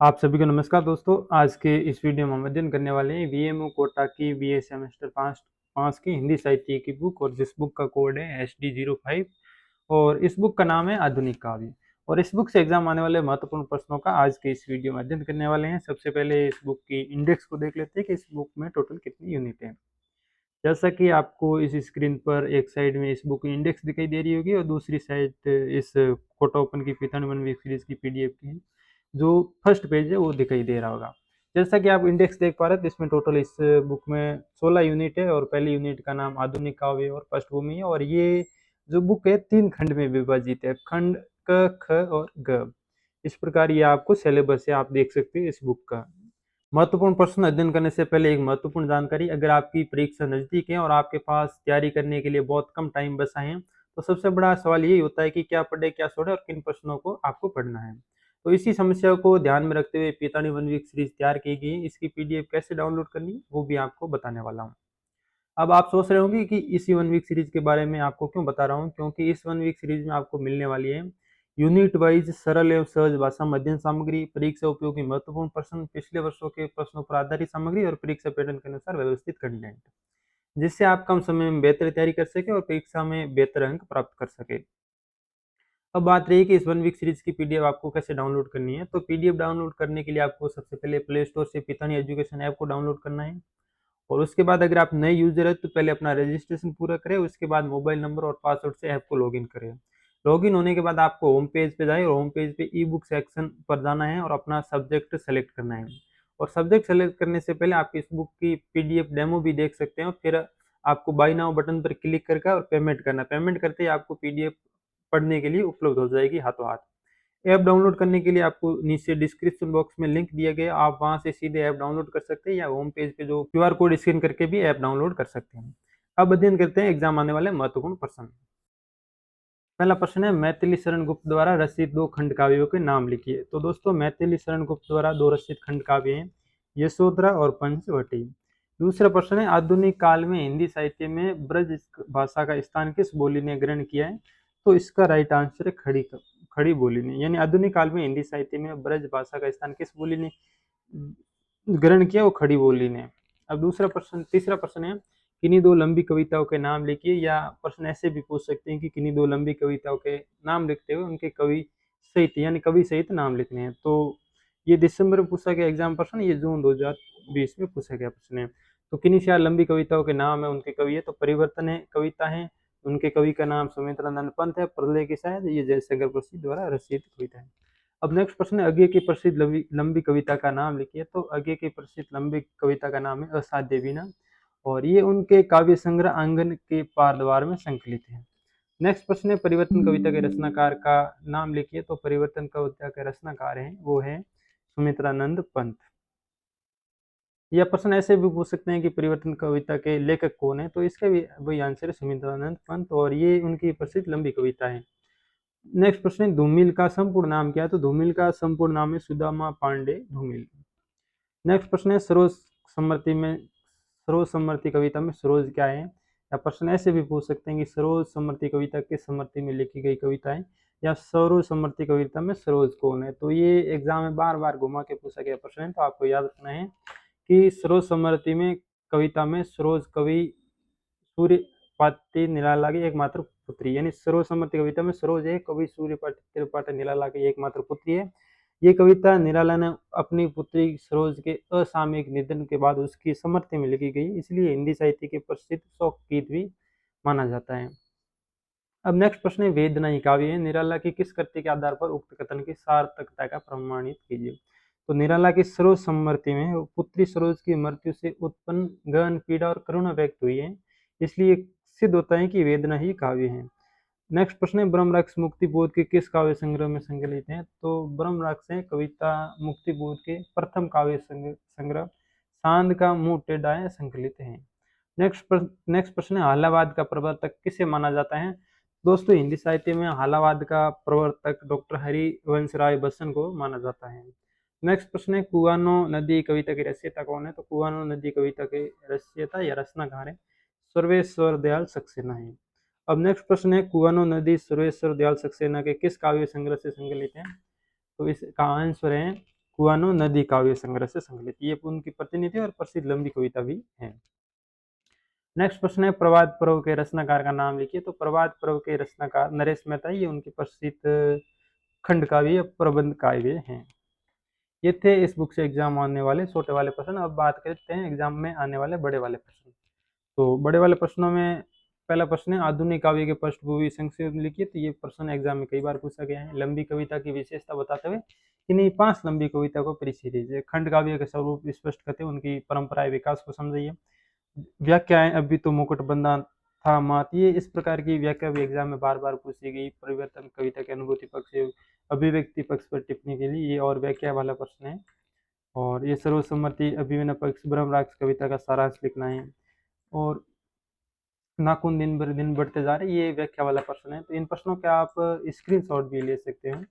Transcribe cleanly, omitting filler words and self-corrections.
आप सभी को नमस्कार दोस्तों। आज के इस वीडियो में हम अध्ययन करने वाले हैं वीएमओ कोटा की बीए सेमेस्टर पाँच पाँच की हिंदी साहित्य की बुक, और जिस बुक का कोड है HD05, और इस बुक का नाम है आधुनिक काव्य। और इस बुक से एग्जाम आने वाले महत्वपूर्ण प्रश्नों का आज के इस वीडियो में अध्ययन करने वाले हैं। सबसे पहले इस बुक की इंडेक्स को देख लेते हैं कि इस बुक में टोटल कितनी यूनिट है। जैसा कि आपको इस स्क्रीन पर एक साइड में इस बुक की इंडेक्स दिखाई दे रही होगी, और दूसरी साइड इस कोटा ओपन की पितानी वन वीक सीरीज की पीडीएफ की जो फर्स्ट पेज है वो दिखाई दे रहा होगा। जैसा कि आप इंडेक्स देख पा रहे हैं, तो इसमें टोटल इस बुक में 16 यूनिट है, और पहली यूनिट का नाम आधुनिक काव्य और पृष्ठभूमि है। और ये जो बुक है 3 खंड में विभाजित है, खंड क, ख और ग। इस प्रकार ये आपको सिलेबस है, आप देख सकते हैं इस बुक का। महत्वपूर्ण प्रश्न अध्ययन करने से पहले एक महत्वपूर्ण जानकारी, अगर आपकी परीक्षा नज़दीक है और आपके पास तैयारी करने के लिए बहुत कम टाइम बचा है, तो सबसे बड़ा सवाल यही होता है कि क्या पढ़े क्या छोड़े और किन प्रश्नों को आपको पढ़ना है। तो इसी समस्या को ध्यान में रखते हुए पितानी वन वीक सीरीज तैयार की गई है। इसकी पीडीएफ कैसे डाउनलोड करनी है वो भी आपको बताने वाला हूँ। अब आप सोच रहे होंगे कि इसी वन वीक सीरीज के बारे में आपको क्यों बता रहा हूँ, क्योंकि इस वन वीक सीरीज में आपको मिलने वाली है यूनिट वाइज सरल एवं सहज भाषा में अध्ययन सामग्री, परीक्षा उपयोगी महत्वपूर्ण प्रश्न, पिछले वर्षों के प्रश्नों पर आधारित सामग्री और परीक्षा पैटर्न के अनुसार व्यवस्थित कंटेंट, जिससे आप कम समय में बेहतर तैयारी कर सके और परीक्षा में बेहतर अंक प्राप्त कर सके। अब बात रही कि इस वन वीक सीरीज की पीडीएफ आपको कैसे डाउनलोड करनी है। तो पीडीएफ डाउनलोड करने के लिए आपको सबसे पहले प्ले स्टोर से पितानी एजुकेशन ऐप को डाउनलोड करना है, और उसके बाद अगर आप नए यूजर है तो पहले अपना रजिस्ट्रेशन पूरा करें, उसके बाद मोबाइल नंबर और पासवर्ड से ऐप को लॉगिन करें। लॉगिन होने के बाद आपको होम पेज पे जाए, और होम पेज पे ई बुक सेक्शन पर जाना है और अपना सब्जेक्ट सेलेक्ट करना है। और सब्जेक्ट सेलेक्ट करने से पहले आप इस बुक की पीडीएफ डेमो भी देख सकते हैं, और फिर आपको बाय नाउ बटन पर क्लिक करके और पेमेंट करना। पेमेंट करते ही आपको पीडीएफ पढ़ने के लिए उपलब्ध हो जाएगी हाथों हाथ। ऐप डाउनलोड करने के लिए आपको नीचे डिस्क्रिप्शन बॉक्स में लिंक दिया गया, आप वहां से सीधे ऐप डाउनलोड कर सकते हैं, या होम पेज पे जो क्यूआर कोड स्कैन करके भी ऐप डाउनलोड कर सकते हैं। अब अध्ययन करते हैं एग्जाम आने वाले महत्वपूर्ण प्रश्न। पहला प्रश्न है, मैथिली शरण गुप्त द्वारा रचित 2 खंड काव्यों के नाम लिखिए। तो दोस्तों, मैथिली शरण गुप्त द्वारा 2 रचित खंड काव्य हैं, यशोधरा और पंचवटी। दूसरा प्रश्न है, आधुनिक काल में हिंदी साहित्य में ब्रज भाषा का स्थान किस बोली ने ग्रहण किया है। तो इसका राइट आंसर है खड़ी खड़ी बोली ने। यानी आधुनिक काल में हिंदी साहित्य में ब्रज भाषा का स्थान किस बोली ने ग्रहण किया, वो खड़ी बोली ने। अब दूसरा प्रश्न, तीसरा प्रश्न है, किन्हीं 2 लंबी कविताओं के नाम लिखिए। या प्रश्न ऐसे भी पूछ सकते हैं कि किन्हीं 2 लंबी कविताओं के नाम लिखते हुए उनके कवि सहित, यानी कवि सहित नाम लिखने हैं। तो ये दिसंबर में पूछा गया एग्जाम प्रश्न, ये जून 2020 में पूछा गया प्रश्न है। तो किन्हीं 4 लंबी कविताओं के नाम है, उनके कवि है। तो परिवर्तन है कविता है, उनके कवि का नाम सुमित्रानंद पंत है। प्रलय की शायद ये जयशंकर प्रसिद्ध द्वारा रचित कविता है। अब नेक्स्ट प्रश्न है, अज्ञे की प्रसिद्ध लंबी कविता का नाम लिखिए। तो अज्ञे की प्रसिद्ध लंबी कविता का नाम है असाध्य वीणा, और ये उनके काव्य संग्रह आंगन के पारद्वार में संकलित है। नेक्स्ट प्रश्न है, परिवर्तन कविता के रचनाकार का नाम लिखिए। तो परिवर्तन कविता के रचनाकार हैं वो है सुमित्रानंद पंत। यह प्रश्न ऐसे भी पूछ सकते हैं कि परिवर्तन कविता के लेखक कौन है। तो इसका भी वही आंसर है सुमित्रानंद पंत, और ये उनकी प्रसिद्ध लंबी कविता है। नेक्स्ट प्रश्न है, धूमिल का संपूर्ण नाम क्या है। तो धूमिल का संपूर्ण नाम है सुदामा पांडे धूमिल। नेक्स्ट प्रश्न है, सरोज समृति कविता में सरोज क्या है। या प्रश्न ऐसे भी पूछ सकते हैं कि सरोज समृति कविता किस समृति में लिखी गई कविता है, या सरोज समृति कविता में सरोज कौन है। तो ये एग्जाम में बार बार घुमा के पूछा गया प्रश्न है, तो आपको याद रखना है कि सरोज समृति में कविता में सरोज कवि सूर्यपाती निराला की एकमात्र पुत्री, यानी सरोज समृति कविता में सरोज है कवि सूर्यपाती निराला की एकमात्र पुत्री है। ये कविता निराला ने अपनी पुत्री सरोज के असामयिक निधन के बाद उसकी समृति में लिखी गई, इसलिए हिंदी साहित्य के प्रसिद्ध शोक गीत भी माना जाता है। अब नेक्स्ट प्रश्न है, वेदनाई काव्य है, निराला की किस कृत्य के आधार पर उक्त कथन की सार्थकता का प्रमाणित कीजिए। तो निराला की सरोज समृति में पुत्री सरोज की मृत्यु से उत्पन्न गहन पीड़ा और करुणा व्यक्त हुई है, इसलिए सिद्ध होता है कि वेदना ही काव्य है। नेक्स्ट प्रश्न है, ब्रह्मरक्षस मुक्तिबोध के किस काव्य संग्रह में संकलित है। तो ब्रह्मरक्षस है कविता मुक्तिबोध के प्रथम काव्य संग्रह सांद का मुंह टेढ़ा है संकलित है। नेक्स्ट प्रश्न है, हालावाद का प्रवर्तक किसे माना जाता है। दोस्तों, हिंदी साहित्य में हालावाद का प्रवर्तक डॉक्टर हरिवंश राय बच्चन को माना जाता है। नेक्स्ट प्रश्न है, कुआनो नदी कविता के रचयिता कौन है। तो कुआनो नदी कविता के रचयिता या रचनाकार है सर्वेश्वर दयाल सक्सेना है। अब नेक्स्ट प्रश्न है, कुआनो नदी सर्वेश्वर दयाल सक्सेना के किस काव्य संग्रह से संकलित है। तो इसका आंसर है कुआनो नदी काव्य संग्रह से संकलित। ये उनकी प्रतिनिधि और प्रसिद्ध लंबी कविता भी है। नेक्स्ट प्रश्न है प्रभात पर्व के रचनाकार का नाम लिखिए। तो प्रभात पर्व के रचनाकार नरेश मेहता, ये उनके प्रसिद्ध खंड काव्य प्रबंध काव्य हैं। ये थे इस बुक से एग्जाम आने वाले छोटे वाले प्रश्न। अब बात करते हैं एग्जाम में आने वाले बड़े वाले प्रश्न। तो बड़े वाले प्रश्नों में पहला प्रश्न है आधुनिक काव्य के पृष्ठभूमि संक्षेप में लिखिए। तो ये प्रश्न एग्जाम में कई बार पूछा गया है। लंबी कविता की विशेषता बताते हुए इन्हीं 5 लंबी कविता को परिचय दीजिए। खंड काव्य के स्वरूप स्पष्ट करते हुए उनकी परंपराएं विकास को समझिए। व्याख्याएं अभी तो मुकुट बंधा था मात, ये इस प्रकार की व्याख्या भी एग्जाम में बार बार पूछी गई। परिवर्तन कविता के अनुभूति पक्ष अभिव्यक्ति पक्ष पर टिप्पणी के लिए ये और व्याख्या वाला प्रश्न है। और ये सर्वसम्मति अभिनय पक्ष ब्रह्मराक्ष कविता का सारांश लिखना है। और नाखून दिन भर दिन बढ़ते जा रहे, ये व्याख्या वाला प्रश्न है। तो इन प्रश्नों के आप स्क्रीनशॉट भी ले सकते हैं।